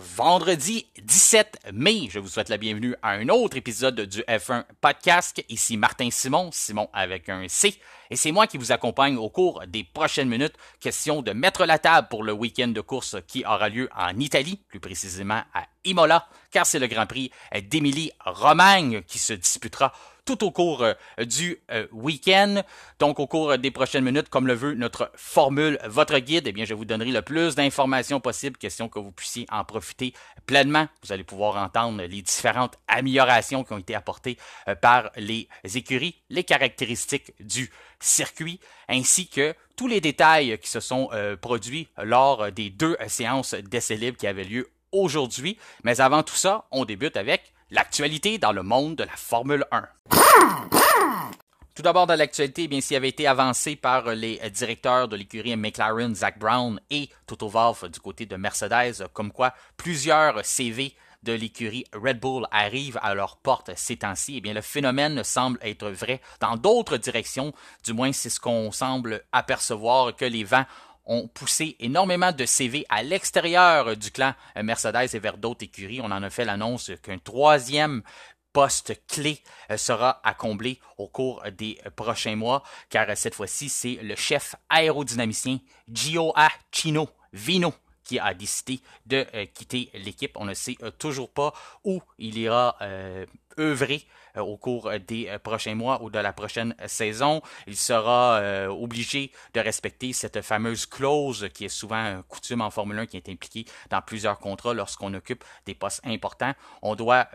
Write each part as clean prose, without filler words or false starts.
vendredi 17 mai. Je vous souhaite la bienvenue à un autre épisode du F1 Podcast. Ici Martin Simon, Simon avec un C. Et c'est moi qui vous accompagne au cours des prochaines minutes. Question de mettre la table pour le week-end de course qui aura lieu en Italie, plus précisément à Imola, car c'est le Grand Prix d'Émilie-Romagne qui se disputera tout au cours du week-end. Donc, au cours des prochaines minutes, comme le veut notre formule, votre guide, eh bien, je vous donnerai le plus d'informations possible, question que vous puissiez en profiter pleinement. Vous allez pouvoir entendre les différentes améliorations qui ont été apportées par les écuries, les caractéristiques du circuit, ainsi que tous les détails qui se sont produits lors des 2 séances d'essais libres qui avaient lieu aujourd'hui. Mais avant tout ça, on débute avec l'actualité dans le monde de la Formule 1. Tout d'abord, dans l'actualité, eh bien, s'il avait été avancé par les directeurs de l'écurie McLaren, Zak Brown et Toto Wolff du côté de Mercedes, comme quoi plusieurs CV de l'écurie Red Bull arrivent à leur porte ces temps-ci, eh bien, le phénomène semble être vrai dans d'autres directions. Du moins, c'est ce qu'on semble apercevoir, que les vents ont poussé énormément de CV à l'extérieur du clan Mercedes et vers d'autres écuries. On en a fait l'annonce qu'un 3e poste clé sera à combler au cours des prochains mois, car cette fois-ci, c'est le chef aérodynamicien Gioacchino Vino qui a décidé de quitter l'équipe. On ne sait toujours pas où il ira œuvrer au cours des prochains mois ou de la prochaine saison. Il sera obligé de respecter cette fameuse clause qui est souvent coutume en Formule 1, qui est impliquée dans plusieurs contrats lorsqu'on occupe des postes importants. On doit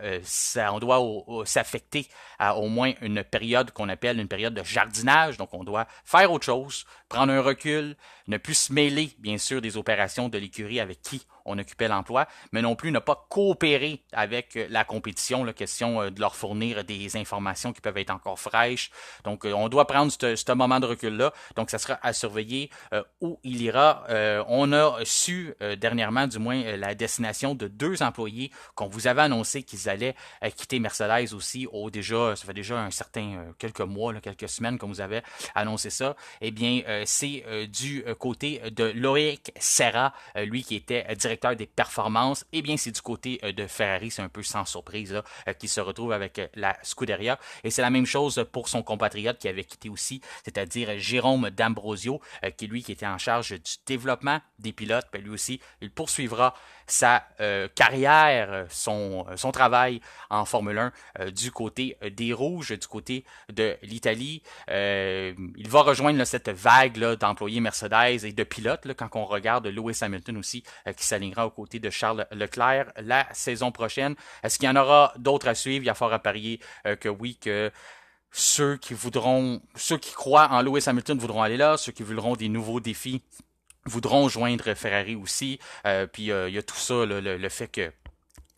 s'affecter à au moins une période qu'on appelle une période de jardinage. Donc, on doit faire autre chose, prendre un recul, ne plus se mêler, bien sûr, des opérations de l'écurie avec qui on occupait l'emploi, mais non plus ne pas coopérer avec la compétition, la question de leur fournir des informations qui peuvent être encore fraîches. Donc, on doit prendre ce moment de recul-là. Donc, ça sera à surveiller où il ira. On a su dernièrement, du moins, la destination de 2 employés qu'on vous avait annoncé qu'ils allaient quitter Mercedes aussi. Ça fait déjà un certain quelques mois, quelques semaines qu'on vous avait annoncé ça. Eh bien, c'est du côté de Loïc Serra, lui qui était directeur des performances. Eh bien, c'est du côté de Ferrari, c'est un peu sans surprise là, qui se retrouve avec la Scuderia. Et c'est la même chose pour son compatriote qui avait quitté aussi, c'est-à-dire Jérôme D'Ambrosio, qui était en charge du développement des pilotes. Puis lui aussi, il poursuivra sa carrière, son travail en Formule 1 du côté des Rouges, du côté de l'Italie. Il va rejoindre cette vague là, d'employés Mercedes et de pilotes, là, quand on regarde Lewis Hamilton aussi, qui s'alignera aux côtés de Charles Leclerc la saison prochaine. Est-ce qu'il y en aura d'autres à suivre? Il y a fort à parier que oui, que ceux qui croient en Lewis Hamilton voudront aller là, ceux qui voudront des nouveaux défis voudront joindre Ferrari aussi. Puis il y a tout ça, le fait que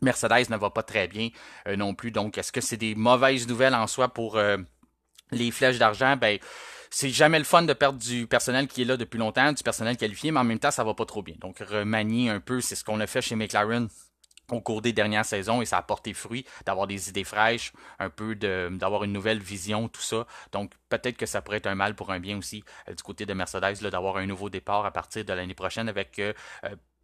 Mercedes ne va pas très bien non plus. Donc, est-ce que c'est des mauvaises nouvelles en soi pour les flèches d'argent? Ben, c'est jamais le fun de perdre du personnel qui est là depuis longtemps, du personnel qualifié, mais en même temps, ça va pas trop bien. Donc, remanier un peu, c'est ce qu'on a fait chez McLaren au cours des dernières saisons et ça a porté fruit d'avoir des idées fraîches, un peu d'avoir une nouvelle vision, tout ça. Donc, peut-être que ça pourrait être un mal pour un bien aussi du côté de Mercedes, là, d'avoir un nouveau départ à partir de l'année prochaine avec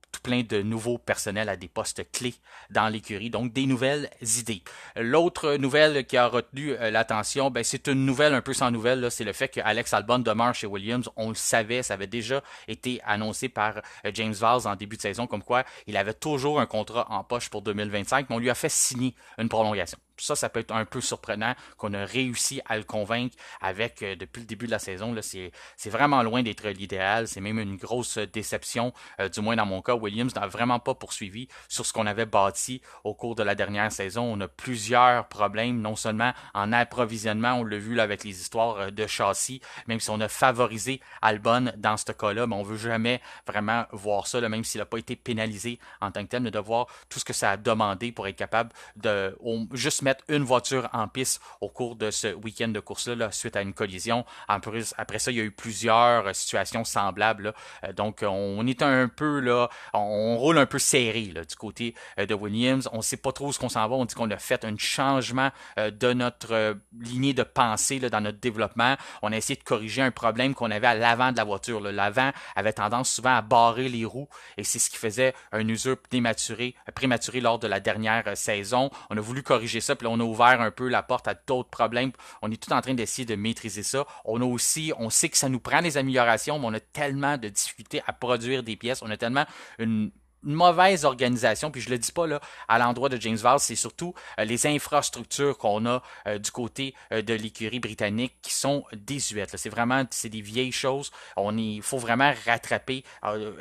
tout plein de nouveaux personnels à des postes clés dans l'écurie, donc des nouvelles idées. L'autre nouvelle qui a retenu l'attention, ben, c'est une nouvelle un peu sans nouvelle, là, c'est le fait que Alex Albon demeure chez Williams. On le savait, ça avait déjà été annoncé par James Vowles en début de saison, comme quoi il avait toujours un contrat en poche pour 2025, mais on lui a fait signer une prolongation. Ça peut être un peu surprenant qu'on a réussi à le convaincre avec, depuis le début de la saison, là, c'est vraiment loin d'être l'idéal. C'est même une grosse déception, du moins dans mon cas. Williams n'a vraiment pas poursuivi sur ce qu'on avait bâti au cours de la dernière saison. On a plusieurs problèmes, non seulement en approvisionnement, on l'a vu là, avec les histoires de châssis, même si on a favorisé Albon dans ce cas-là, mais on veut jamais vraiment voir ça, là, même s'il n'a pas été pénalisé en tant que tel, mais de voir tout ce que ça a demandé pour être capable de juste mettre une voiture en piste au cours de ce week-end de course-là, là, suite à une collision. Après ça, il y a eu plusieurs situations semblables. Donc, on est un peu là, on roule un peu serré là, du côté de Williams. On sait pas trop ce qu'on s'en va. On dit qu'on a fait un changement de notre lignée de pensée là, dans notre développement. On a essayé de corriger un problème qu'on avait à l'avant de la voiture. Là. L'avant avait tendance souvent à barrer les roues et c'est ce qui faisait un usure prématuré lors de la dernière saison. On a voulu corriger ça, puis là, on a ouvert un peu la porte à d'autres problèmes. On est tout en train d'essayer de maîtriser ça. On sait que ça nous prend des améliorations, mais on a tellement de difficultés à produire des pièces. On a tellement une mauvaise organisation, puis je le dis pas là à l'endroit de James Vowles, c'est surtout les infrastructures qu'on a du côté de l'écurie britannique qui sont désuètes. C'est des vieilles choses. Il faut vraiment rattraper,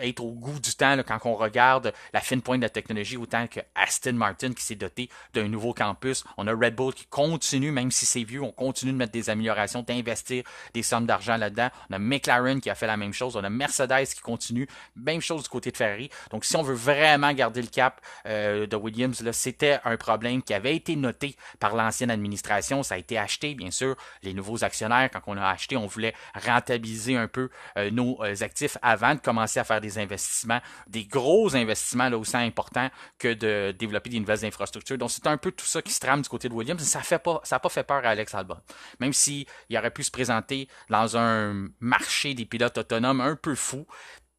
être au goût du temps là, quand on regarde la fine pointe de la technologie, autant que Aston Martin qui s'est doté d'un nouveau campus. On a Red Bull qui continue, même si c'est vieux, on continue de mettre des améliorations, d'investir des sommes d'argent là-dedans. On a McLaren qui a fait la même chose. On a Mercedes qui continue. Même chose du côté de Ferrari. Donc, si on veut vraiment garder le cap de Williams, là, c'était un problème qui avait été noté par l'ancienne administration. Ça a été acheté, bien sûr. Les nouveaux actionnaires, quand on a acheté, on voulait rentabiliser un peu nos actifs avant de commencer à faire des investissements, des gros investissements là, aussi importants que de développer des nouvelles infrastructures. Donc, c'est un peu tout ça qui se trame du côté de Williams. Ça n'a pas fait peur à Alex Albon. Même s'il aurait pu se présenter dans un marché des pilotes autonomes un peu fou,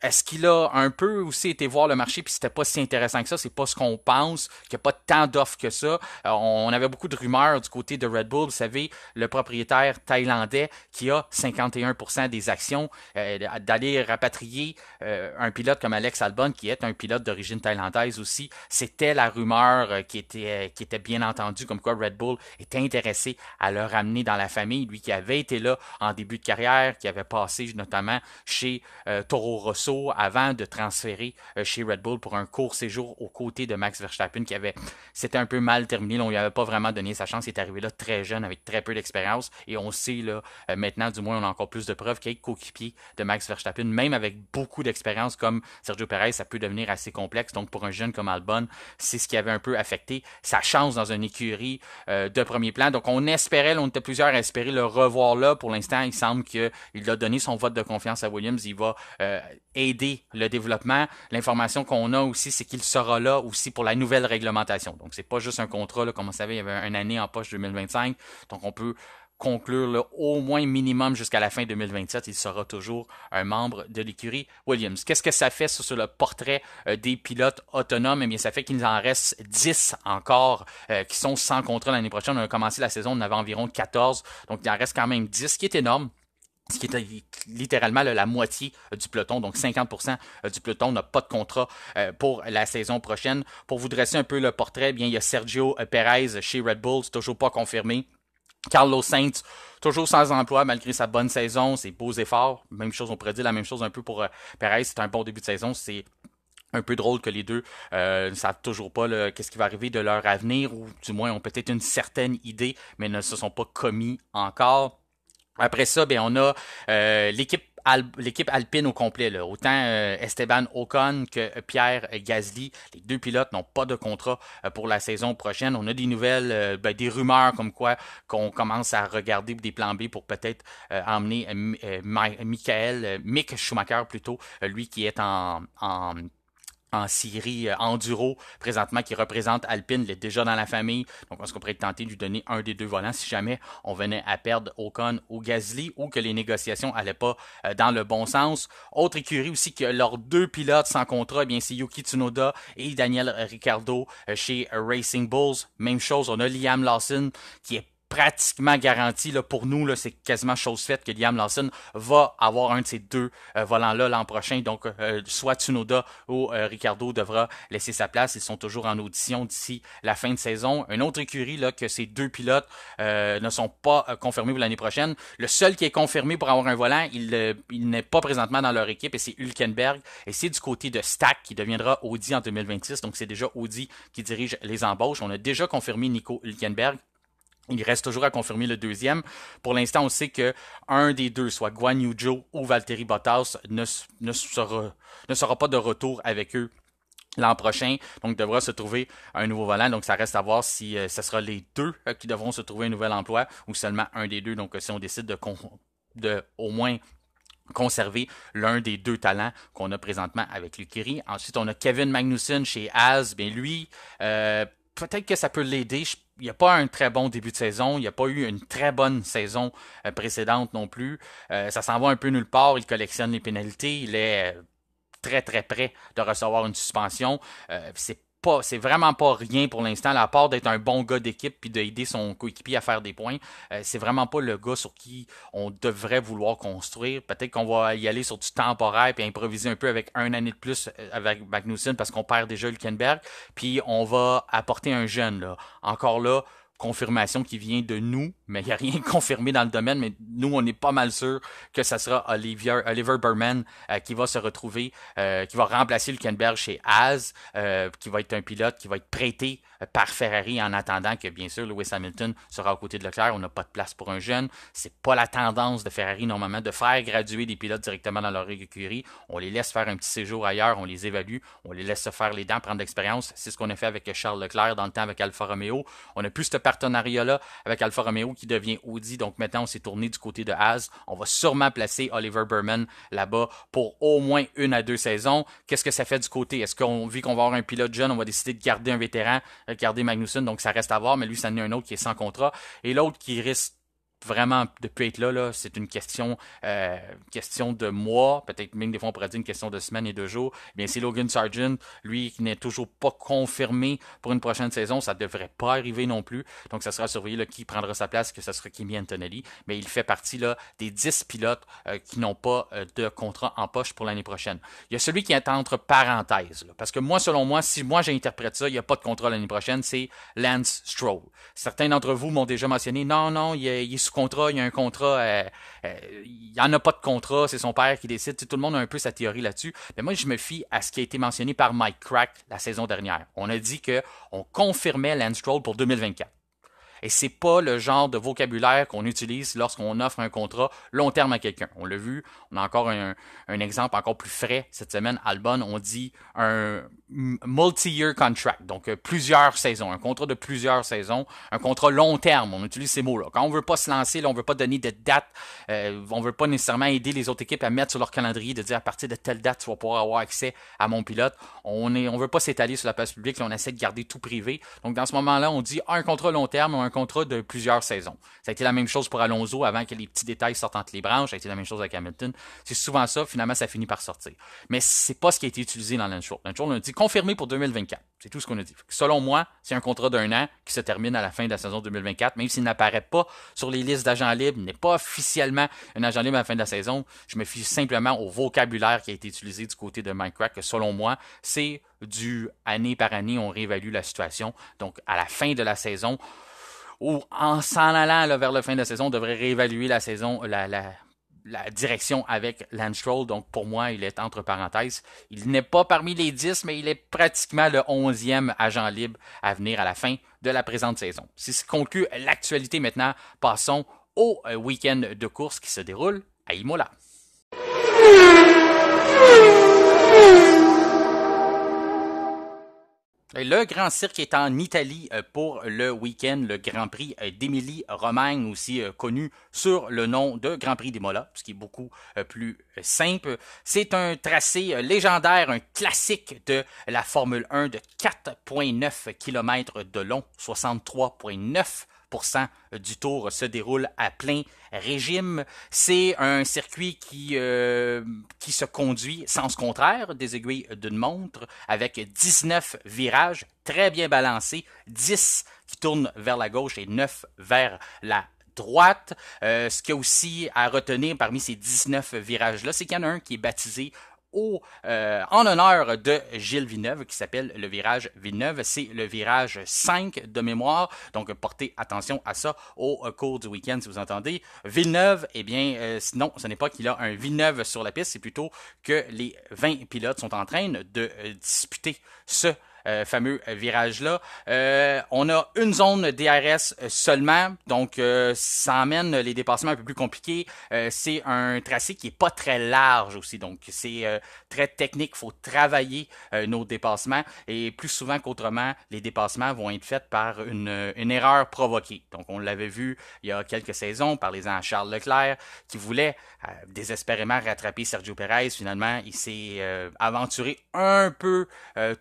est-ce qu'il a un peu aussi été voir le marché puis c'était pas si intéressant que ça, c'est pas ce qu'on pense, qu'il n'y a pas tant d'offres que ça. On avait beaucoup de rumeurs du côté de Red Bull, vous savez, le propriétaire thaïlandais qui a 51% des actions, d'aller rapatrier un pilote comme Alex Albon qui est un pilote d'origine thaïlandaise aussi, c'était la rumeur qui était bien entendue comme quoi Red Bull était intéressé à le ramener dans la famille, lui qui avait été là en début de carrière, qui avait passé notamment chez Toro Rosso avant de transférer chez Red Bull pour un court séjour aux côtés de Max Verstappen c'était un peu mal terminé. Là, on lui avait pas vraiment donné sa chance. Il est arrivé là très jeune avec très peu d'expérience et on sait là maintenant, du moins, on a encore plus de preuves qu'être coéquipier de Max Verstappen, même avec beaucoup d'expérience comme Sergio Perez, ça peut devenir assez complexe. Donc pour un jeune comme Albon, c'est ce qui avait un peu affecté sa chance dans une écurie de premier plan. Donc on était plusieurs à espérer le revoir là. Pour l'instant, il semble qu'il a donné son vote de confiance à Williams. Il va aider le développement. L'information qu'on a aussi, c'est qu'il sera là aussi pour la nouvelle réglementation. Donc, c'est pas juste un contrat, là, comme on savait, il y avait une année en poche 2025. Donc, on peut conclure là, au moins minimum jusqu'à la fin 2027. Il sera toujours un membre de l'écurie Williams. Qu'est-ce que ça fait sur le portrait des pilotes autonomes? Eh bien, ça fait qu'il en reste 10 encore qui sont sans contrat l'année prochaine. On a commencé la saison, on avait environ 14. Donc, il en reste quand même 10, ce qui est énorme. Ce qui est littéralement la moitié du peloton, donc 50% du peloton n'a pas de contrat pour la saison prochaine. Pour vous dresser un peu le portrait, bien il y a Sergio Perez chez Red Bull, c'est toujours pas confirmé. Carlos Sainz, toujours sans emploi malgré sa bonne saison, ses beaux efforts. Même chose, on pourrait dire la même chose un peu pour Perez, c'est un bon début de saison, c'est un peu drôle que les deux ne savent toujours pas qu'est-ce qui va arriver de leur avenir, ou du moins ont peut-être une certaine idée, mais ne se sont pas commis encore. Après ça, ben on a l'équipe Alpine au complet, là. Autant Esteban Ocon que Pierre Gasly. Les deux pilotes n'ont pas de contrat pour la saison prochaine. On a des nouvelles, des rumeurs comme quoi qu'on commence à regarder des plans B pour peut-être emmener Mick Schumacher plutôt, lui qui est en série enduro présentement qui représente Alpine, il est déjà dans la famille, donc est-ce qu'on pourrait tenter de lui donner un des deux volants si jamais on venait à perdre Ocon ou Gasly ou que les négociations allaient pas dans le bon sens. Autre écurie aussi que leurs deux pilotes sans contrat, eh bien c'est Yuki Tsunoda et Daniel Ricciardo chez Racing Bulls. Même chose, on a Liam Lawson qui est pratiquement garanti là, pour nous, là, c'est quasiment chose faite que Liam Lawson va avoir un de ces deux volants-là l'an prochain. Donc, soit Tsunoda ou Ricciardo devra laisser sa place. Ils sont toujours en audition d'ici la fin de saison. Une autre écurie là, que ces deux pilotes ne sont pas confirmés pour l'année prochaine. Le seul qui est confirmé pour avoir un volant, il n'est pas présentement dans leur équipe et c'est Hülkenberg. Et c'est du côté de Stack qui deviendra Audi en 2026. Donc, c'est déjà Audi qui dirige les embauches. On a déjà confirmé Nico Hülkenberg. Il reste toujours à confirmer le deuxième. Pour l'instant, on sait que un des deux, soit Guan Yu Zhou ou Valtteri Bottas, ne sera pas de retour avec eux l'an prochain, donc devra se trouver un nouveau volant. Donc ça reste à voir si ce sera les deux qui devront se trouver un nouvel emploi ou seulement un des deux. Donc si on décide de au moins conserver l'un des deux talents qu'on a présentement avec l'écurie. Ensuite, on a Kevin Magnussen chez Haas. Bien lui, peut-être que ça peut l'aider. Il n'y a pas un très bon début de saison. Il n'y a pas eu une très bonne saison précédente non plus. Ça s'en va un peu nulle part. Il collectionne les pénalités. Il est très très près de recevoir une suspension. C'est vraiment pas rien pour l'instant, à part d'être un bon gars d'équipe puis d'aider son coéquipier à faire des points. C'est vraiment pas le gars sur qui on devrait vouloir construire. Peut-être qu'on va y aller sur du temporaire puis improviser un peu avec un année de plus avec Magnussen parce qu'on perd déjà Hülkenberg. Puis on va apporter un jeune là. Encore là, confirmation qui vient de nous, mais il n'y a rien confirmé dans le domaine, mais nous, on est pas mal sûr que ça sera Oliver Burman qui va se retrouver, qui va remplacer Hülkenberg chez Haas, qui va être un pilote qui va être prêté par Ferrari en attendant que, bien sûr, Lewis Hamilton sera aux côtés de Leclerc. On n'a pas de place pour un jeune. C'est pas la tendance de Ferrari, normalement, de faire graduer des pilotes directement dans leur écurie. On les laisse faire un petit séjour ailleurs, on les évalue, on les laisse se faire les dents, prendre de l'expérience. C'est ce qu'on a fait avec Charles Leclerc dans le temps avec Alfa Romeo. On a plus ce partenariat-là avec Alfa Romeo qui devient Audi. Donc maintenant, on s'est tourné du côté de Haas. On va sûrement placer Oliver Burman là-bas pour au moins 1 à 2 saisons. Qu'est-ce que ça fait du côté? Est-ce qu'on, vu qu'on va avoir un pilote jeune, on va décider de garder un vétéran, garder Magnussen, donc ça reste à voir, mais lui, ça en est un autre qui est sans contrat. Et l'autre qui risque vraiment de plus être là, c'est une question de mois, peut-être même des fois on pourrait dire une question de semaines et de jours. Eh bien, c'est Logan Sargent, lui qui n'est toujours pas confirmé pour une prochaine saison, ça devrait pas arriver non plus. Donc ça sera surveillé là, qui prendra sa place, que ce sera Kimi Antonelli, mais il fait partie là des 10 pilotes qui n'ont pas de contrat en poche pour l'année prochaine. Il y a celui qui est entre parenthèses, là, parce que moi, selon moi, si moi j'interprète ça, il n'y a pas de contrat l'année prochaine, c'est Lance Stroll. Certains d'entre vous m'ont déjà mentionné, non, il est sous contrat, il y a un contrat, il n'y en a pas de contrat, c'est son père qui décide. Tout le monde a un peu sa théorie là-dessus. Mais moi, je me fie à ce qui a été mentionné par Mike Crack la saison dernière. On a dit qu'on confirmait Lance Stroll pour 2024. Et c'est pas le genre de vocabulaire qu'on utilise lorsqu'on offre un contrat long terme à quelqu'un. On l'a vu, on a encore un exemple encore plus frais cette semaine. Albon, on dit un multi-year contract, donc plusieurs saisons, un contrat de plusieurs saisons, un contrat long terme. On utilise ces mots-là. Quand on veut pas se lancer, là, on veut pas donner de date, on veut pas nécessairement aider les autres équipes à mettre sur leur calendrier, de dire à partir de telle date, tu vas pouvoir avoir accès à mon pilote. On veut pas s'étaler sur la place publique, là, on essaie de garder tout privé. Donc dans ce moment-là, on dit un contrat long terme ou un contrat de plusieurs saisons. Ça a été la même chose pour Alonso avant que les petits détails sortent entre les branches. Ça a été la même chose avec Hamilton. C'est souvent ça, finalement, ça finit par sortir. Mais c'est pas ce qui a été utilisé dans Lance Stroll. Lance Stroll, on a dit confirmé pour 2024. C'est tout ce qu'on a dit. Selon moi, c'est un contrat d'un an qui se termine à la fin de la saison 2024, même s'il n'apparaît pas sur les listes d'agents libres, il n'est pas officiellement un agent libre à la fin de la saison. Je me fie simplement au vocabulaire qui a été utilisé du côté de Mike Crack, que selon moi, c'est du année par année, on réévalue la situation. Donc, à la fin de la saison, ou en s'en allant là, vers la fin de la saison, on devrait réévaluer la saison, la direction avec Lance Stroll. Donc, pour moi, il est entre parenthèses. Il n'est pas parmi les 10, mais il est pratiquement le 11e agent libre à venir à la fin de la présente saison. Si ce conclut l'actualité maintenant, passons au week-end de course qui se déroule à Imola. Le Grand Cirque est en Italie pour le week-end, le Grand Prix d'Émilie-Romagne, aussi connu sur le nom de Grand Prix d'Imola, ce qui est beaucoup plus simple. C'est un tracé légendaire, un classique de la Formule 1 de 4,9 km de long, 63,9 du tour se déroule à plein régime. C'est un circuit qui se conduit sens contraire des aiguilles d'une montre avec 19 virages très bien balancés, 10 qui tournent vers la gauche et 9 vers la droite. Ce qu'il y a aussi à retenir parmi ces 19 virages-là, c'est qu'il y en a un qui est baptisé en honneur de Gilles Villeneuve, qui s'appelle le virage Villeneuve. C'est le virage 5 de mémoire, donc portez attention à ça au cours du week-end si vous entendez. Villeneuve, eh bien, non, ce n'est pas qu'il a un Villeneuve sur la piste, c'est plutôt que les 20 pilotes sont en train de disputer ce fameux virage-là. On a une zone DRS seulement, donc ça emmène les dépassements un peu plus compliqués. C'est un tracé qui est pas très large aussi, donc c'est très technique. Il faut travailler nos dépassements et plus souvent qu'autrement, les dépassements vont être faits par une erreur provoquée. Donc on l'avait vu il y a quelques saisons, parlez-en à Charles Leclerc, qui voulait désespérément rattraper Sergio Perez. Finalement, il s'est aventuré un peu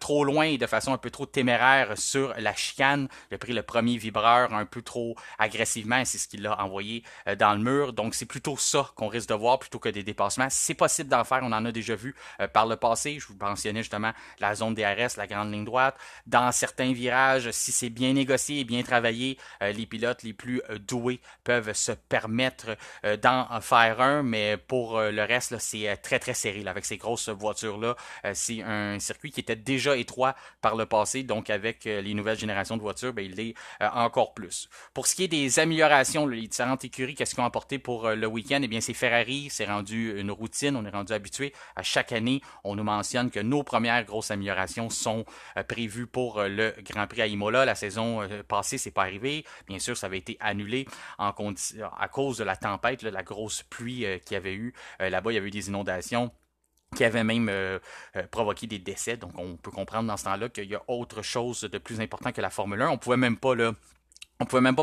trop loin et de façon un peu trop téméraire sur la chicane. Il a pris le premier vibreur un peu trop agressivement et c'est ce qui l'a envoyé dans le mur. Donc c'est plutôt ça qu'on risque de voir plutôt que des dépassements. C'est possible d'en faire, on en a déjà vu par le passé. Je vous mentionnais justement la zone DRS, la grande ligne droite. Dans certains virages, si c'est bien négocié et bien travaillé, les pilotes les plus doués peuvent se permettre d'en faire un, mais pour le reste, là, c'est très très serré là, avec ces grosses voitures-là. C'est un circuit qui était déjà étroit par le passé, donc avec les nouvelles générations de voitures, ben, il l'est encore plus. Pour ce qui est des améliorations, les différentes écuries, qu'est-ce qu'ils ont apporté pour le week-end? Eh bien, c'est Ferrari, c'est rendu une routine, on est rendu habitué. À chaque année, on nous mentionne que nos premières grosses améliorations sont prévues pour le Grand Prix à Imola. La saison passée, c'est pas arrivé. Bien sûr, ça avait été annulé à cause de la tempête, là, la grosse pluie qu'il y avait eu. Là-bas, il y avait eu des inondations qui avait même provoqué des décès. Donc, on peut comprendre dans ce temps-là qu'il y a autre chose de plus important que la Formule 1. On pouvait même pas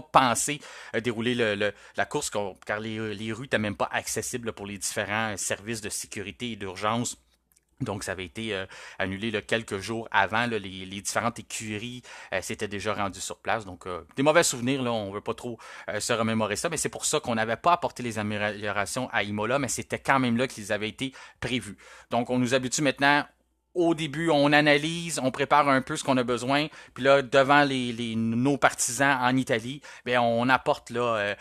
penser dérouler la course car les rues n'étaient même pas accessibles pour les différents services de sécurité et d'urgence. Donc, ça avait été annulé là, quelques jours avant. Là, les différentes écuries s'étaient déjà rendues sur place. Donc, des mauvais souvenirs, là, on ne veut pas trop se remémorer ça. Mais c'est pour ça qu'on n'avait pas apporté les améliorations à Imola, mais c'était quand même là qu'ils avaient été prévus. Donc, on nous habitue maintenant. Au début, on analyse, on prépare un peu ce qu'on a besoin, puis là, devant nos partisans en Italie, ben on apporte là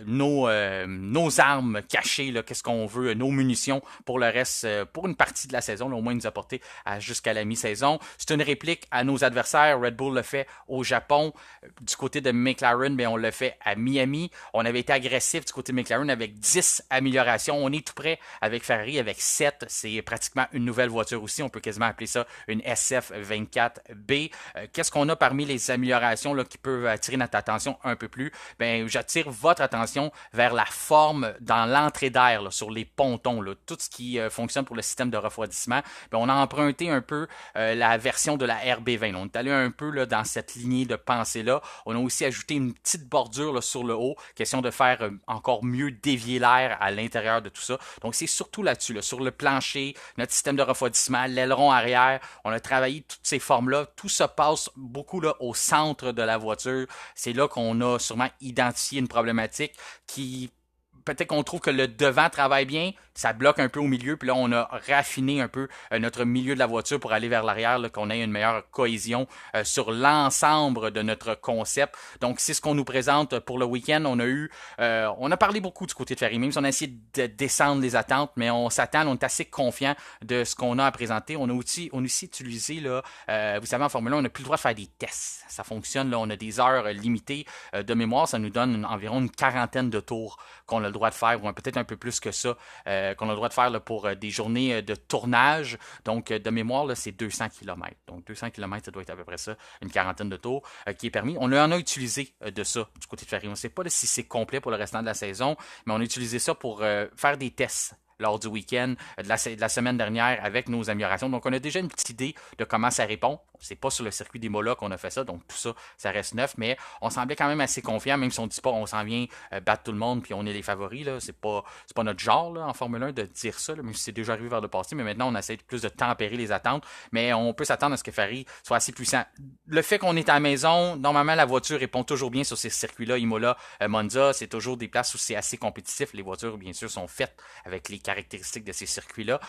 nos armes cachées, là, qu'est-ce qu'on veut, nos munitions pour le reste, pour une partie de la saison, là, au moins nous apporter jusqu'à la mi-saison. C'est une réplique à nos adversaires. Red Bull le fait au Japon. Du côté de McLaren, ben on le fait à Miami. On avait été agressif du côté de McLaren avec 10 améliorations. On est tout prêt avec Ferrari avec 7. C'est pratiquement une nouvelle voiture aussi. On peut quasiment appeler ça une SF24B. Qu'est-ce qu'on a parmi les améliorations là, qui peuvent attirer notre attention un peu plus? Ben, j'attire votre attention vers la forme dans l'entrée d'air, là, sur les pontons, là, tout ce qui fonctionne pour le système de refroidissement. Ben, on a emprunté un peu la version de la RB20. Là. On est allé un peu là, dans cette lignée de pensée-là. On a aussi ajouté une petite bordure là, sur le haut, question de faire encore mieux dévier l'air à l'intérieur de tout ça. Donc, c'est surtout là-dessus, là, sur le plancher, notre système de refroidissement, l'aileron arrière. On a travaillé toutes ces formes-là. Tout se passe beaucoup là, au centre de la voiture. C'est là qu'on a sûrement identifié une problématique qui peut-être qu'on trouve que le devant travaille bien, ça bloque un peu au milieu, puis là, on a raffiné un peu notre milieu de la voiture pour aller vers l'arrière, là, qu'on ait une meilleure cohésion sur l'ensemble de notre concept. Donc, c'est ce qu'on nous présente pour le week-end. On a parlé beaucoup du côté de Ferrari, même si on a essayé de descendre les attentes, mais on s'attend, on est assez confiant de ce qu'on a à présenter. On a aussi utilisé, là, vous savez, en Formule 1, on n'a plus le droit de faire des tests. Ça fonctionne, là, on a des heures limitées de mémoire, ça nous donne environ une quarantaine de tours qu'on a le droit de faire, ou peut-être un peu plus que ça, qu'on a le droit de faire là, pour des journées de tournage. Donc, de mémoire, là, c'est 200 km. Donc, 200 km, ça doit être à peu près ça, une quarantaine de tours qui est permis. On en a utilisé de ça du côté de Ferrari. On ne sait pas là, si c'est complet pour le restant de la saison, mais on a utilisé ça pour faire des tests lors du week-end de la semaine dernière avec nos améliorations. Donc, on a déjà une petite idée de comment ça répond. C'est pas sur le circuit d'Imola qu'on a fait ça, donc tout ça, ça reste neuf, mais on semblait quand même assez confiant, même si on dit pas on s'en vient battre tout le monde puis on est les favoris, là. C'est pas notre genre là, en Formule 1 de dire ça, là, même si c'est déjà arrivé vers le passé, mais maintenant on essaie plus de tempérer les attentes, mais on peut s'attendre à ce que Ferrari soit assez puissant. Le fait qu'on est à la maison, normalement la voiture répond toujours bien sur ces circuits-là, Imola, Monza, c'est toujours des places où c'est assez compétitif. Les voitures, bien sûr, sont faites avec les caractéristiques de ces circuits-là.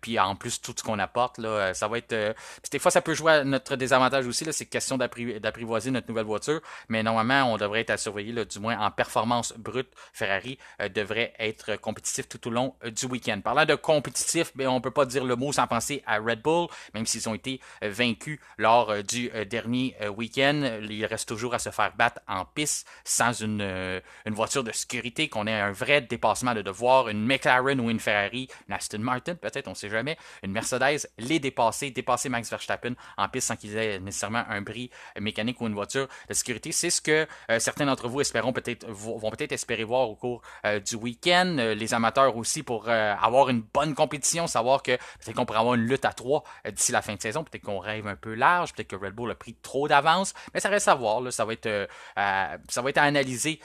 Puis en plus, tout ce qu'on apporte, là, ça va être... des fois, ça peut jouer à notre désavantage aussi, là, c'est question d'apprivoiser notre nouvelle voiture, mais normalement, on devrait être à surveiller, là, du moins en performance brute. Ferrari devrait être compétitif tout au long du week-end. Parlant de compétitif, ben, on peut pas dire le mot sans penser à Red Bull, même s'ils ont été vaincus lors du dernier week-end. Il reste toujours à se faire battre en piste sans une voiture de sécurité, qu'on ait un vrai dépassement de devoir, une McLaren ou une Ferrari, une Aston Martin peut-être, on sait jamais, une Mercedes, dépasser Max Verstappen en en piste sans qu'ils aient nécessairement un bris mécanique ou une voiture de sécurité. C'est ce que certains d'entre vous vont peut-être espérer voir au cours du week-end. Les amateurs aussi pour avoir une bonne compétition, savoir que peut-être qu'on pourrait avoir une lutte à 3 d'ici la fin de saison. Peut-être qu'on rêve un peu large, peut-être que Red Bull a pris trop d'avance, mais ça reste à voir. Là, ça va être à analyser.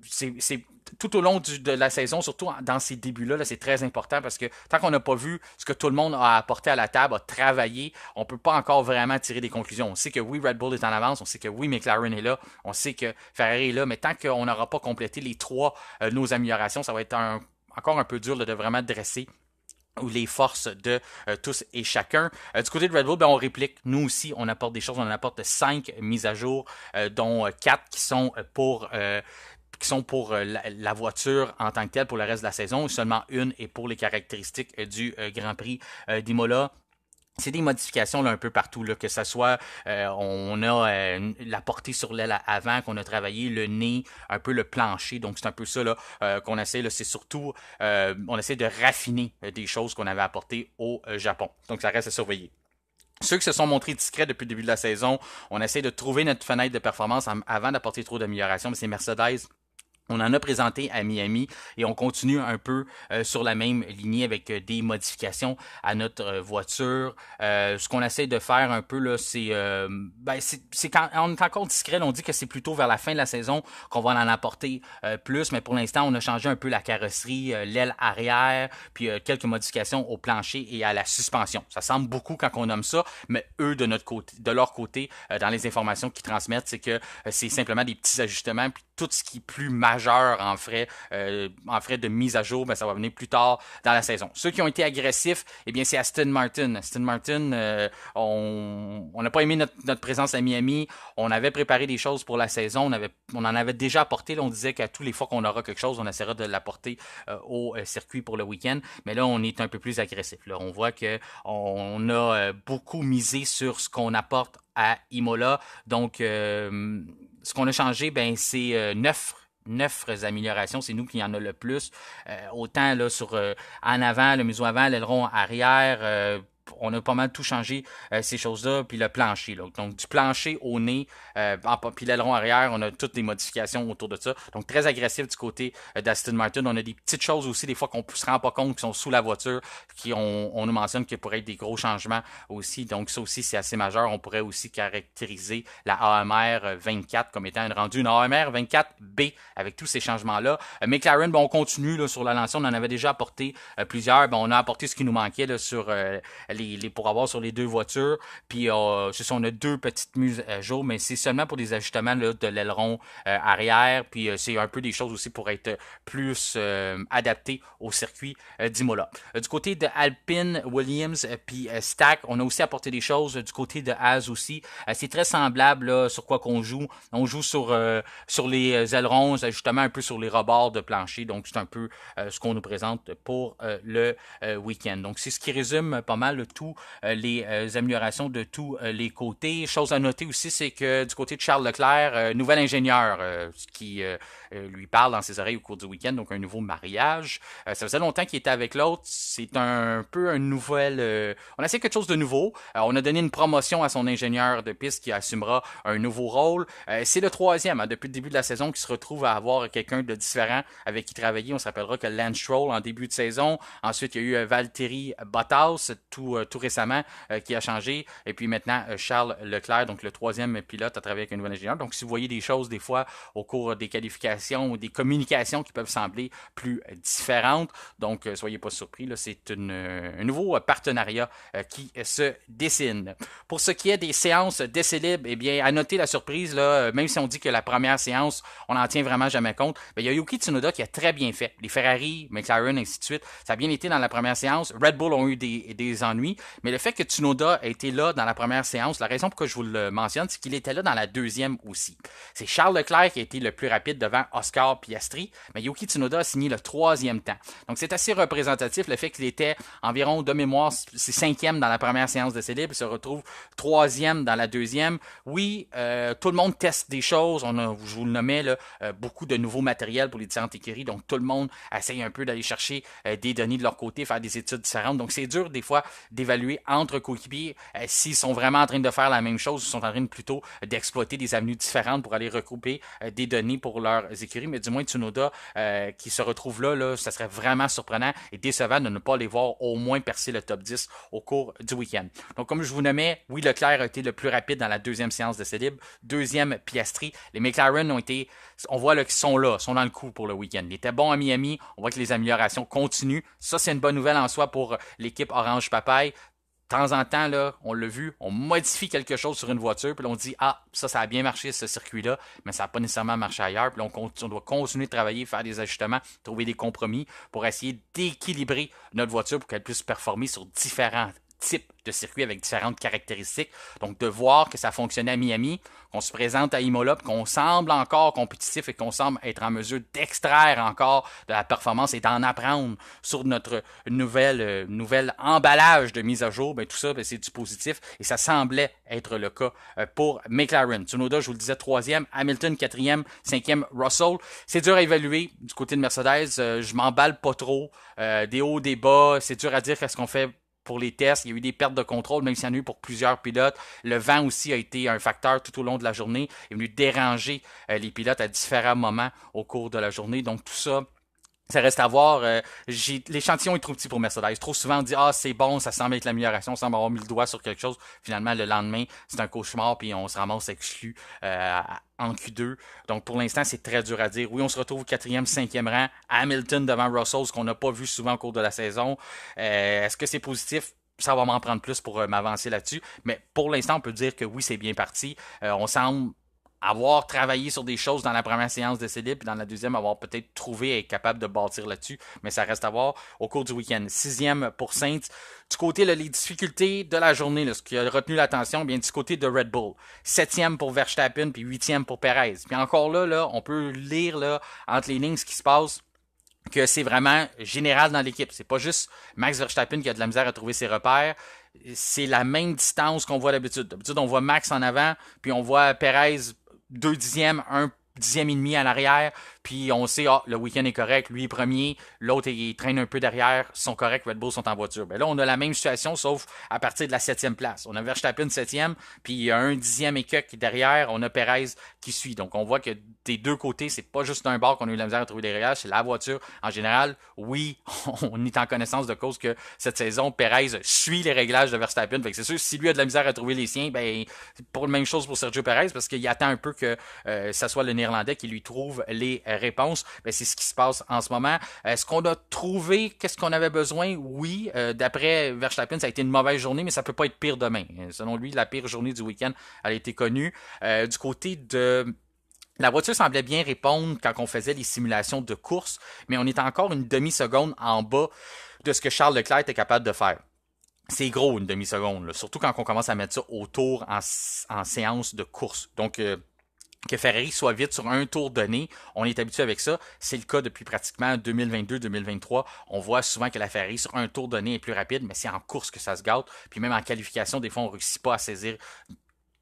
C'est tout au long de la saison, surtout dans ces débuts-là, là, c'est très important parce que tant qu'on n'a pas vu ce que tout le monde a apporté à la table, a travaillé, on ne peut pas encore vraiment tirer des conclusions. On sait que oui, Red Bull est en avance, on sait que oui, McLaren est là, on sait que Ferrari est là, mais tant qu'on n'aura pas complété les trois nos améliorations, ça va être encore un peu dur là, de vraiment dresser ou les forces de tous et chacun. Du côté de Red Bull, on réplique. Nous aussi, on apporte des choses. On apporte 5 mises à jour, dont 4 qui sont pour la voiture en tant que telle pour le reste de la saison. Seulement une est pour les caractéristiques du Grand Prix d'Imola. C'est des modifications là, un peu partout, là, que ce soit on a la portée sur l'aile avant qu'on a travaillé, le nez, un peu le plancher, donc c'est un peu ça là, qu'on essaie, là, c'est surtout on essaie de raffiner des choses qu'on avait apportées au Japon. Donc ça reste à surveiller. Ceux qui se sont montrés discrets depuis le début de la saison, on essaie de trouver notre fenêtre de performance avant d'apporter trop d'améliorations, mais c'est Mercedes. On en a présenté à Miami et on continue un peu sur la même lignée avec des modifications à notre voiture. Ce qu'on essaie de faire un peu là, c'est quand on est encore discret, on dit que c'est plutôt vers la fin de la saison qu'on va en apporter plus, mais pour l'instant, on a changé un peu la carrosserie, l'aile arrière, puis quelques modifications au plancher et à la suspension. Ça semble beaucoup quand on nomme ça, mais eux de leur côté, dans les informations qu'ils transmettent, c'est que c'est simplement des petits ajustements, puis tout ce qui est plus majeur en frais de mise à jour, ça va venir plus tard dans la saison. Ceux qui ont été agressifs, eh bien c'est Aston Martin. Aston Martin, on n'a pas aimé notre présence à Miami. On avait préparé des choses pour la saison. On en avait déjà apporté. Là, on disait qu'à tous les fois qu'on aura quelque chose, on essaiera de l'apporter au circuit pour le week-end. Mais là, on est un peu plus agressif. Là, on voit que on a beaucoup misé sur ce qu'on apporte à Imola. Donc, ce qu'on a changé, c'est 9 améliorations, c'est nous qui en a le plus. Autant là sur en avant, le museau avant, l'aileron arrière, on a pas mal tout changé ces choses-là, puis le plancher. Là. Donc du plancher au nez, puis l'aileron arrière, on a toutes des modifications autour de ça. Donc très agressif du côté d'Aston Martin. On a des petites choses aussi, des fois qu'on ne se rend pas compte, qui sont sous la voiture, on nous mentionne qu'il pourrait être des gros changements aussi. Donc ça aussi, c'est assez majeur. On pourrait aussi caractériser la AMR 24 comme étant une AMR 24B avec tous ces changements-là. McLaren, on continue là, sur la lancée, on en avait déjà apporté plusieurs. On a apporté ce qui nous manquait là, sur pour avoir sur les deux voitures. Puis c'est ça, on a 2 petites mises à jour, mais c'est seulement pour des ajustements là, de l'aileron arrière. Puis c'est un peu des choses aussi pour être plus adapté au circuit d'Imola. Du côté de Alpine, Williams, puis Stack, on a aussi apporté des choses. Du côté de Haas aussi, c'est très semblable là, sur quoi qu'on joue. On joue sur les ailerons, ajustements un peu sur les rebords de plancher. Donc c'est un peu ce qu'on nous présente pour le week-end. Donc c'est ce qui résume pas mal tous les améliorations de tous les côtés. Chose à noter aussi, c'est que du côté de Charles Leclerc, nouvel ingénieur qui lui parle dans ses oreilles au cours du week-end, donc un nouveau mariage. Ça faisait longtemps qu'il était avec l'autre. C'est un peu un nouvel... on a essayé quelque chose de nouveau. On a donné une promotion à son ingénieur de piste qui assumera un nouveau rôle. C'est le 3e depuis le début de la saison qui se retrouve à avoir quelqu'un de différent avec qui travailler. On se rappellera que Lance Stroll en début de saison. Ensuite, il y a eu Valtteri Bottas tout récemment qui a changé. Et puis maintenant, Charles Leclerc, donc le 3e pilote, a travaillé avec un nouvel ingénieur. Donc si vous voyez des choses des fois au cours des qualifications ou des communications qui peuvent sembler plus différentes, donc soyez pas surpris, là, c'est un nouveau partenariat qui se dessine. Pour ce qui est des séances d'essai libre, eh bien, à noter la surprise, là, même si on dit que la première séance, on n'en tient vraiment jamais compte, il y a Yuki Tsunoda qui a très bien fait. Les Ferrari, McLaren, ainsi de suite, ça a bien été dans la première séance. Red Bull ont eu des ennuis, mais le fait que Tsunoda ait été là dans la première séance, la raison pourquoi je vous le mentionne, c'est qu'il était là dans la deuxième aussi. C'est Charles Leclerc qui a été le plus rapide devant Oscar Piastri, mais Yuki Tsunoda a signé le 3e temps. Donc c'est assez représentatif le fait qu'il était environ de mémoire, c'est 5e dans la première séance d'essai libre, il se retrouve 3e dans la deuxième. Oui, tout le monde teste des choses, je vous le nommais, là, beaucoup de nouveaux matériels pour les différentes écuries, donc tout le monde essaye un peu d'aller chercher des données de leur côté, faire des études différentes, donc c'est dur des fois d'évaluer entre coéquipiers s'ils sont vraiment en train de faire la même chose, ou sont en train plutôt d'exploiter des avenues différentes pour aller regrouper des données pour leurs écuries. Mais du moins, Tsunoda qui se retrouve là, ça serait vraiment surprenant et décevant de ne pas les voir au moins percer le top 10 au cours du week-end. Donc, comme je vous nommais, oui, Leclerc a été le plus rapide dans la deuxième séance d'essai libre. Deuxième, Piastri. Les McLaren ont été, on voit qu'ils sont là, sont dans le coup pour le week-end. Ils étaient bons à Miami. On voit que les améliorations continuent. Ça, c'est une bonne nouvelle en soi pour l'équipe Orange Papaye. De temps en temps, là, on l'a vu, on modifie quelque chose sur une voiture, puis on dit, ah, ça a bien marché, ce circuit-là, mais ça n'a pas nécessairement marché ailleurs, puis on doit continuer de travailler, faire des ajustements, trouver des compromis pour essayer d'équilibrer notre voiture pour qu'elle puisse performer sur différents types de circuits avec différentes caractéristiques. Donc, de voir que ça fonctionnait à Miami, qu'on se présente à Imola, qu'on semble encore compétitif et qu'on semble être en mesure d'extraire encore de la performance et d'en apprendre sur notre nouvelle emballage de mise à jour, ben, tout ça, ben, c'est du positif et ça semblait être le cas pour McLaren. Tsunoda, je vous le disais, troisième, Hamilton, quatrième, cinquième, Russell. C'est dur à évaluer du côté de Mercedes, je m'emballe pas trop, des hauts, des bas, c'est dur à dire qu'est-ce qu'on fait pour les tests, il y a eu des pertes de contrôle, même s'il y en a eu pour plusieurs pilotes. Le vent aussi a été un facteur tout au long de la journée. Il est venu déranger les pilotes à différents moments au cours de la journée. Donc tout ça, ça reste à voir. L'échantillon est trop petit pour Mercedes. Trop souvent, on dit « Ah, c'est bon, ça semble être l'amélioration, on semble avoir mis le doigt sur quelque chose. » Finalement, le lendemain, c'est un cauchemar, puis on se ramasse exclu en Q2. Donc, pour l'instant, c'est très dur à dire. Oui, on se retrouve au quatrième, cinquième rang. Hamilton devant Russell, ce qu'on n'a pas vu souvent au cours de la saison. Est-ce que c'est positif? Ça va m'en prendre plus pour m'avancer là-dessus. Mais pour l'instant, on peut dire que oui, c'est bien parti. On semble avoir travaillé sur des choses dans la première séance de libre, puis dans la deuxième, avoir peut-être trouvé et être capable de bâtir là-dessus, mais ça reste à voir au cours du week-end. Sixième pour Saints. Du côté, là, les difficultés de la journée, là, ce qui a retenu l'attention, bien du côté de Red Bull. Septième pour Verstappen, puis huitième pour Perez. Puis encore là, on peut lire là, entre les lignes ce qui se passe, que c'est vraiment général dans l'équipe. C'est pas juste Max Verstappen qui a de la misère à trouver ses repères. C'est la même distance qu'on voit d'habitude. D'habitude, on voit Max en avant, puis on voit Perez 2 dixièmes, 1 dixième et demi à l'arrière, puis on sait, le week-end est correct, lui est premier, l'autre il traîne un peu derrière, ils sont corrects, Red Bull sont en voiture. Ben là, on a la même situation, sauf à partir de la 7e place. On a Verstappen 7e, puis il y a 1 dixième et quelques derrière, on a Perez qui suit. Donc on voit que des deux côtés, c'est pas juste un bord qu'on a eu la misère à trouver des réglages, c'est la voiture en général. Oui, on est en connaissance de cause que cette saison, Perez suit les réglages de Verstappen. Fait que c'est sûr, si lui a de la misère à trouver les siens, ben c'est pour la même chose pour Sergio Perez, parce qu'il attend un peu que ça soit le Néerlandais qui lui trouve les réponses. Ben, c'est ce qui se passe en ce moment. Est-ce qu'on a trouvé qu'est-ce qu'on avait besoin? Oui. D'après Verstappen, ça a été une mauvaise journée, mais ça peut pas être pire demain. Selon lui, la pire journée du week-end, elle a été connue. Du côté de la voiture semblait bien répondre quand on faisait les simulations de course, mais on est encore une demi-seconde en bas de ce que Charles Leclerc était capable de faire. C'est gros, une demi-seconde, là, surtout quand on commence à mettre ça autour en séance de course. Donc, que Ferrari soit vite sur un tour donné, on est habitué avec ça. C'est le cas depuis pratiquement 2022-2023. On voit souvent que la Ferrari sur un tour donné est plus rapide, mais c'est en course que ça se gâte. Puis même en qualification, des fois, on ne réussit pas à saisir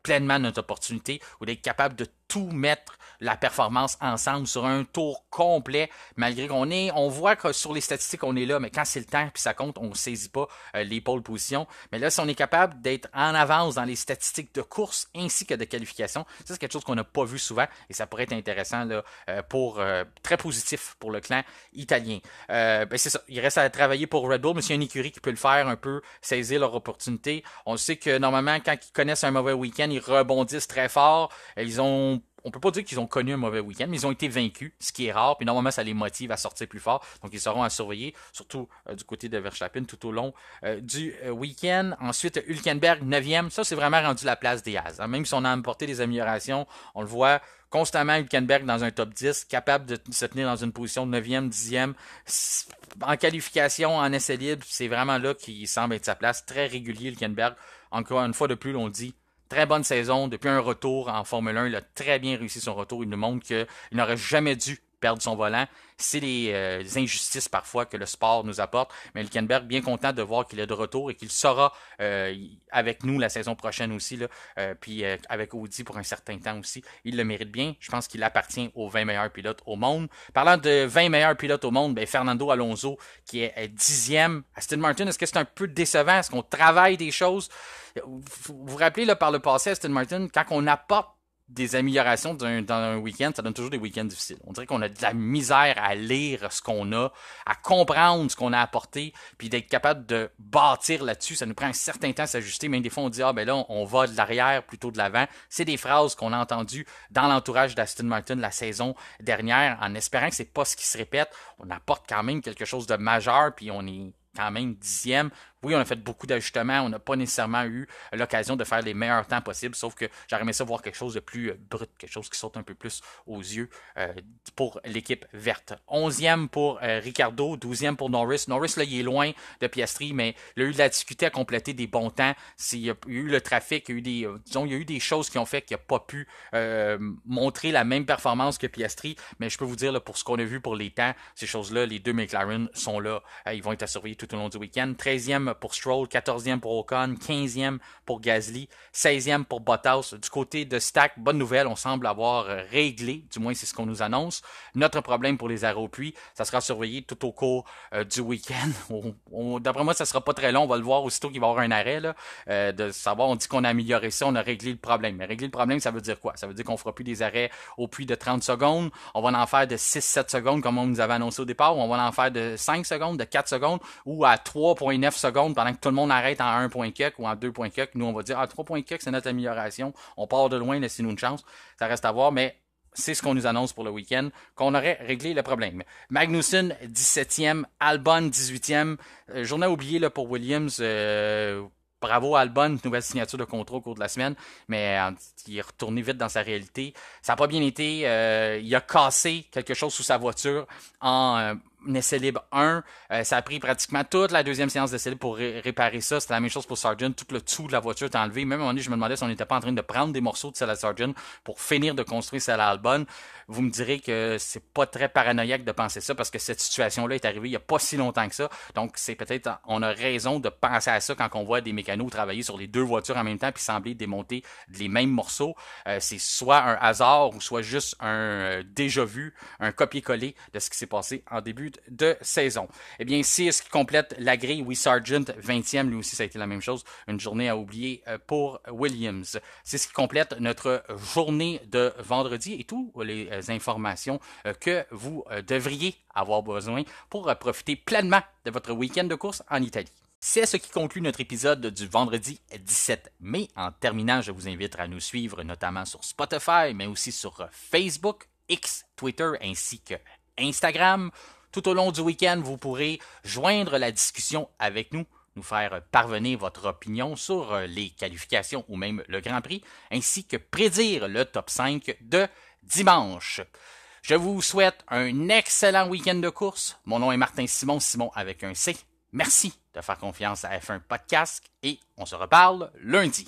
pleinement notre opportunité ou d'être capable de tout mettre la performance ensemble sur un tour complet, malgré on voit que sur les statistiques on est là, mais quand c'est le temps puis ça compte, on ne saisit pas les pôles positions. Mais là, si on est capable d'être en avance dans les statistiques de course ainsi que de qualification, ça c'est quelque chose qu'on n'a pas vu souvent et ça pourrait être intéressant là, très positif pour le clan italien. C'est ça, il reste à travailler pour Red Bull, mais s'il y a une écurie qui peut le faire un peu, saisir leur opportunité. On sait que normalement, quand ils connaissent un mauvais week-end, ils rebondissent très fort. On peut pas dire qu'ils ont connu un mauvais week-end, mais ils ont été vaincus, ce qui est rare, puis normalement ça les motive à sortir plus fort, donc ils seront à surveiller, surtout du côté de Verstappen tout au long du week-end. Ensuite, Hülkenberg, 9e, ça c'est vraiment rendu la place des As. Même si on a apporté des améliorations, on le voit constamment Hülkenberg dans un top 10, capable de se tenir dans une position de 9e, 10e, en qualification, en essai libre, c'est vraiment là qu'il semble être sa place, très régulier Hülkenberg, encore une fois de plus, on le dit, très bonne saison. Depuis un retour en Formule 1, il a très bien réussi son retour. Il nous montre qu'il n'aurait jamais dû perdre son volant. C'est les injustices parfois que le sport nous apporte. Mais Hülkenberg, bien content de voir qu'il est de retour et qu'il sera avec nous la saison prochaine aussi, là, puis avec Audi pour un certain temps aussi. Il le mérite bien. Je pense qu'il appartient aux 20 meilleurs pilotes au monde. Parlant de 20 meilleurs pilotes au monde, ben Fernando Alonso qui est 10e. Aston Martin, est-ce que c'est un peu décevant? Est-ce qu'on travaille des choses? Vous vous rappelez là, par le passé, Aston Martin, quand on apporte des améliorations dans un week-end, ça donne toujours des week-ends difficiles. On dirait qu'on a de la misère à lire ce qu'on a, à comprendre ce qu'on a apporté, puis d'être capable de bâtir là-dessus. Ça nous prend un certain temps à s'ajuster. Même des fois, on dit, ah ben là, on va de l'arrière plutôt de l'avant. C'est des phrases qu'on a entendues dans l'entourage d'Aston Martin la saison dernière, en espérant que c'est pas ce qui se répète. On apporte quand même quelque chose de majeur, puis on est quand même 10e. Oui, on a fait beaucoup d'ajustements. On n'a pas nécessairement eu l'occasion de faire les meilleurs temps possibles, sauf que j'aurais aimé ça voir quelque chose de plus brut, quelque chose qui saute un peu plus aux yeux pour l'équipe verte. 11e pour Ricardo, 12e pour Norris. Norris, là, il est loin de Piastri, mais il a eu de la difficulté à compléter des bons temps. Il y a eu le trafic, il y a eu il y a eu des choses qui ont fait qu'il n'a pas pu montrer la même performance que Piastri, mais je peux vous dire, là, pour ce qu'on a vu pour les temps, ces choses-là, les deux McLaren sont là. Ils vont être à surveiller tout au long du week-end. 13e pour Stroll, 14e pour Ocon, 15e pour Gasly, 16e pour Bottas. Du côté de Stack, bonne nouvelle, on semble avoir réglé, du moins c'est ce qu'on nous annonce, notre problème pour les arrêts au puits. Ça sera surveillé tout au cours du week-end. D'après moi, ça sera pas très long, on va le voir aussitôt qu'il va y avoir un arrêt, là, de savoir, on dit qu'on a amélioré ça, on a réglé le problème. Mais régler le problème, ça veut dire quoi? Ça veut dire qu'on fera plus des arrêts au puits de 30 secondes, on va en faire de 6-7 secondes comme on nous avait annoncé au départ, ou on va en faire de 5 secondes, de 4 secondes, ou à 3.9 secondes pendant que tout le monde arrête en 1 point quelques ou en 2 points quelques. Nous, on va dire, 3 points quelques, c'est notre amélioration. On part de loin, laissez-nous une chance. Ça reste à voir, mais c'est ce qu'on nous annonce pour le week-end, qu'on aurait réglé le problème. Magnussen, 17e, Albon, 18e. Journée oubliée là, pour Williams. Bravo Albon, nouvelle signature de contrat au cours de la semaine, mais il est retourné vite dans sa réalité. Ça n'a pas bien été. Il a cassé quelque chose sous sa voiture en essai libre 1. Ça a pris pratiquement toute la deuxième séance d'essai libre pour réparer ça. C'était la même chose pour Sargent. Tout le dessous de la voiture est enlevé. Même à un moment donné, je me demandais si on n'était pas en train de prendre des morceaux de celle à Sargent pour finir de construire celle à Albon. Vous me direz que c'est pas très paranoïaque de penser ça parce que cette situation-là est arrivée il n'y a pas si longtemps que ça. Donc, c'est peut-être, on a raison de penser à ça quand on voit des mécanos travailler sur les deux voitures en même temps puis sembler démonter les mêmes morceaux. C'est soit un hasard ou soit juste un déjà vu, un copier-coller de ce qui s'est passé en début de saison. Eh bien, c'est ce qui complète la grille. Oui, Sargent, 20e, lui aussi, ça a été la même chose. Une journée à oublier pour Williams. C'est ce qui complète notre journée de vendredi et toutes les informations que vous devriez avoir besoin pour profiter pleinement de votre week-end de course en Italie. C'est ce qui conclut notre épisode du vendredi 17 mai. En terminant, je vous invite à nous suivre notamment sur Spotify, mais aussi sur Facebook, X, Twitter ainsi que Instagram. Tout au long du week-end, vous pourrez joindre la discussion avec nous, nous faire parvenir votre opinion sur les qualifications ou même le Grand Prix, ainsi que prédire le top 5 de dimanche. Je vous souhaite un excellent week-end de course. Mon nom est Martin Simon, Simon avec un C. Merci de faire confiance à F1 Podcast et on se reparle lundi.